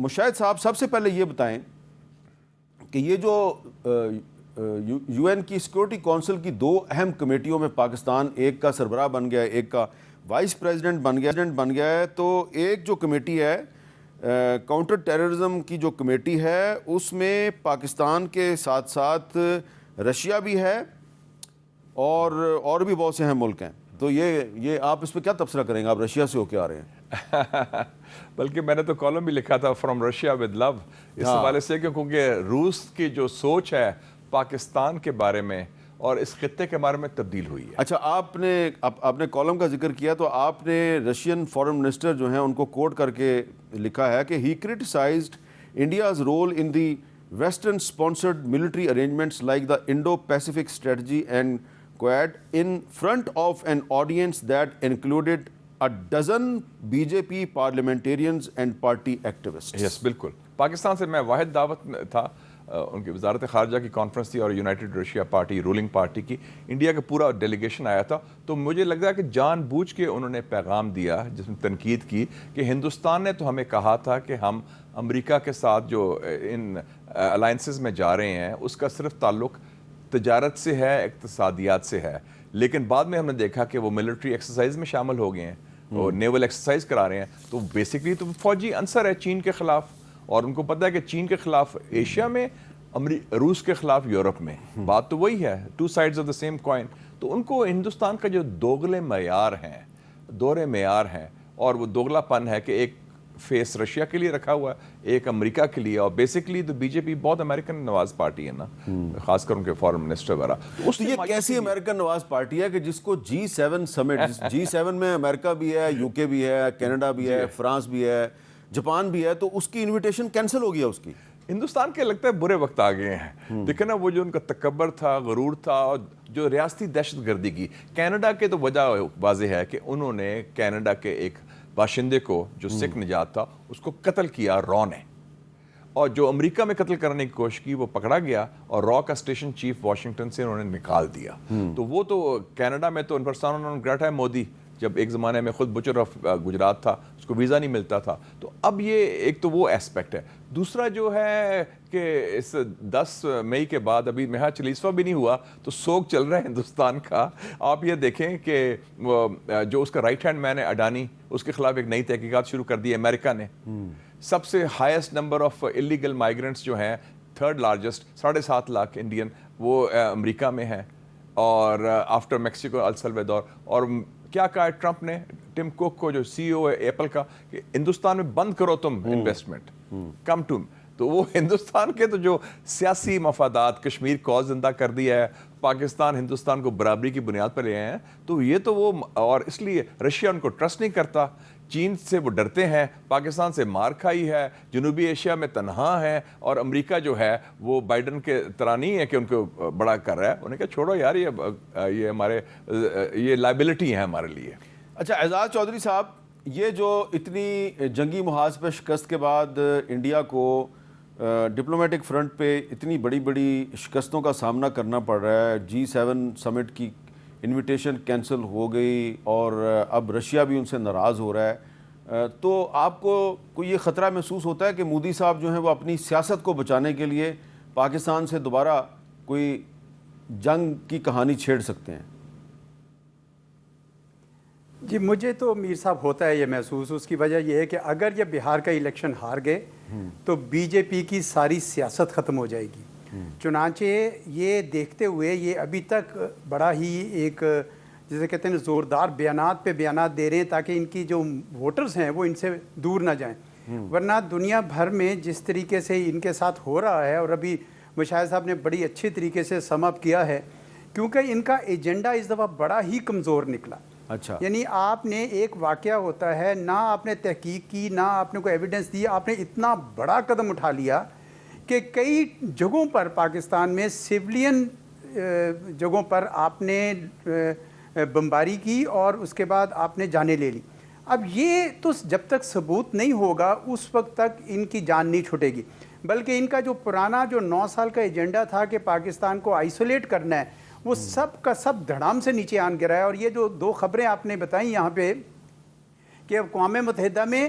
مشاہد صاحب سب سے پہلے یہ بتائیں کہ یہ جو یو این کی سیکورٹی کونسل کی 2 اہم کمیٹیوں میں پاکستان ایک کا سربراہ بن گیا ہے، ایک کا وائس پریزیڈنٹ بن گیا ہے، تو ایک جو کمیٹی ہے کاؤنٹر ٹیررزم کی جو کمیٹی ہے اس میں پاکستان کے ساتھ ساتھ رشیا بھی ہے اور بھی بہت سے اہم ملک ہیں، تو یہ آپ اس پہ کیا تبصرہ کریں گے؟ آپ رشیا سے ہو کے آ رہے ہیں۔ بلکہ میں نے تو کالم بھی لکھا تھا فرام رشیا ود لو، اس حوالے سے کیونکہ روس کی جو سوچ ہے پاکستان کے بارے میں اور اس خطے کے بارے میں تبدیل ہوئی ہے۔ اچھا، آپ نے کالم کا ذکر کیا تو آپ نے رشین فارن منسٹر جو ہیں ان کو کوٹ کر کے لکھا ہے کہ he criticised India's role in the western sponsored military arrangements like the Indo Pacific strategy and Quad in front of an audience that included a dozen BJP parliamentarians and party activists۔ Yes بالکل، پاکستان سے میں واحد دعوت میں تھا، ان کی وزارت خارجہ کی کانفرنس تھی اور United Russia party ruling party کی انڈیا کا پورا ڈیلیگیشن آیا تھا، تو مجھے لگ رہا ہے کہ جان بوجھ کے انہوں نے پیغام دیا جس میں تنقید کی کہ ہندوستان نے تو ہمیں کہا تھا کہ ہم امریکہ کے ساتھ جو ان الائنسز میں جا رہے ہیں اس کا صرف تعلق تجارت سے ہے، اقتصادیات سے ہے، لیکن بعد میں ہم نے دیکھا کہ وہ ملٹری ایکسرسائز میں شامل ہو گئے ہیں اور نیول ایکسرسائز کرا رہے ہیں، تو بیسکلی تو فوجی عنصر ہے چین کے خلاف، اور ان کو پتہ ہے کہ چین کے خلاف ایشیا میں، روس کے خلاف یورپ میں، بات تو وہی ہے، 2 sides of the same coin۔ تو ان کو ہندوستان کا جو دوغلے معیار ہیں، دورے معیار ہیں، اور وہ دوغلا پن ہے کہ ایک فیس رشیا کے لیے رکھا ہوا ہے، ایک امریکہ کے لیے، اور بیسکلی تو بی جے پی بہت امریکن نواز پارٹی ہے نا، خاص کر ان کے فارن منسٹر وغیرہ۔ تو یہ کیسی امریکن نواز پارٹی ہے کہ جس کو G7 سمٹ، G7 میں امریکہ بھی ہے، یو کے بھی ہے، کینیڈا بھی ہے، فرانس بھی ہے، جاپان بھی ہے، تو اس کی انویٹیشن کینسل ہو گیا اس کی؟ ہندوستان کے لگتا ہے برے وقت آ گئے ہیں، دیکھیں نا وہ جو ان کا تکبر تھا، غرور تھا، اور جو ریاستی دہشت گردی کی، کینیڈا کے تو وجہ واضح ہے کہ انہوں نے کینیڈا کے ایک باشندے کو جو سکھ نجات تھا اس کو قتل کیا را نے، اور جو امریکہ میں قتل کرنے کی کوشش کی وہ پکڑا گیا اور را کا اسٹیشن چیف واشنگٹن سے انہوں نے نکال دیا۔ تو وہ تو کینیڈا میں تو ان پرسانا نون گراٹا ہے مودی، جب ایک زمانے میں خود بچر آف گجرات تھا، اس کو ویزا نہیں ملتا تھا، تو اب یہ ایک تو وہ ایسپیکٹ ہے۔ دوسرا جو ہے کہ اس 10 مئی کے بعد ابھی مہا چالیسواں بھی نہیں ہوا تو سوگ چل رہا ہے ہندوستان کا۔ آپ یہ دیکھیں کہ جو اس کا رائٹ ہینڈ مین ہے اڈانی، اس کے خلاف ایک نئی تحقیقات شروع کر دی امریکہ نے۔ سب سے highest number of illegal migrants جو ہیں، 3rd لارجسٹ 7.5 لاکھ انڈین، وہ امریکہ میں ہیں، اور آفٹر میکسیکو السلویدور۔ اور کیا کہا ہے ٹرمپ نے ٹم کوک کو، جو سی ای او ہے ایپل کا، کہ ہندوستان میں بند کرو تم انویسٹمنٹ، کم ٹو۔ تو وہ ہندوستان کے تو جو سیاسی مفادات، کشمیر کو زندہ کر دیا ہے، پاکستان ہندوستان کو برابری کی بنیاد پر لے آئے ہیں، تو یہ تو وہ، اور اس لیے رشیا ان کو ٹرسٹ نہیں کرتا، چین سے وہ ڈرتے ہیں، پاکستان سے مار کھائی ہے، جنوبی ایشیا میں تنہا ہے، اور امریکہ جو ہے وہ بائیڈن کے طرح نہیں ہے کہ ان کو بڑا کر رہا ہے، انہیں کہا چھوڑو یار، یہ ہمارے یہ لائبلٹی ہے ہمارے لیے۔ اچھا اعزاز چودھری صاحب، یہ جو اتنی جنگی محاذ پہ شکست کے بعد انڈیا کو ڈپلومیٹک فرنٹ پہ اتنی بڑی بڑی شکستوں کا سامنا کرنا پڑ رہا ہے، G7 سمٹ کی انویٹیشن کینسل ہو گئی اور اب رشیا بھی ان سے ناراض ہو رہا ہے، تو آپ کو کوئی یہ خطرہ محسوس ہوتا ہے کہ مودی صاحب جو ہیں وہ اپنی سیاست کو بچانے کے لیے پاکستان سے دوبارہ کوئی جنگ کی کہانی چھیڑ سکتے ہیں؟ جی مجھے تو میر صاحب ہوتا ہے یہ محسوس، اس کی وجہ یہ ہے کہ اگر یہ بہار کا الیکشن ہار گئے تو بی جے پی کی ساری سیاست ختم ہو جائے گی۔ چنانچہ یہ دیکھتے ہوئے یہ ابھی تک بڑا ہی ایک جسے کہتے ہیں زوردار بیانات پہ بیانات دے رہے ہیں تاکہ ان کی جو ووٹرز ہیں وہ ان سے دور نہ جائیں، ورنہ دنیا بھر میں جس طریقے سے ان کے ساتھ ہو رہا ہے، اور ابھی مشاہد صاحب نے بڑی اچھی طریقے سے سم اپ کیا ہے، کیونکہ ان کا ایجنڈا اس دفعہ بڑا ہی کمزور نکلا۔ اچھا، یعنی آپ نے ایک واقعہ ہوتا ہے، نہ آپ نے تحقیق کی، نہ آپ نے کوئی ایویڈنس دی، آپ نے اتنا بڑا قدم اٹھا لیا کہ کئی جگہوں پر پاکستان میں سیولین جگہوں پر آپ نے بمباری کی اور اس کے بعد آپ نے جانیں لے لی۔ اب یہ تو جب تک ثبوت نہیں ہوگا اس وقت تک ان کی جان نہیں چھوٹے گی، بلکہ ان کا جو پرانا جو 9 سال کا ایجنڈا تھا کہ پاکستان کو آئسولیٹ کرنا ہے، وہ سب کا سب دھڑام سے نیچے آن گرا ہے۔ اور یہ جو 2 خبریں آپ نے بتائیں یہاں پہ کہ اقوام متحدہ میں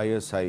ISI,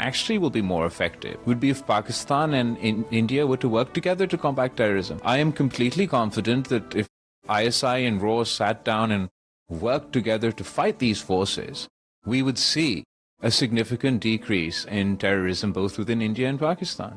Actually will be more effective would be if Pakistan and India were to work together to combat terrorism. I am completely confident that if ISI and RAW sat down and worked together to fight these forces, we would see a significant decrease in terrorism both within India and Pakistan.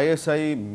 ISI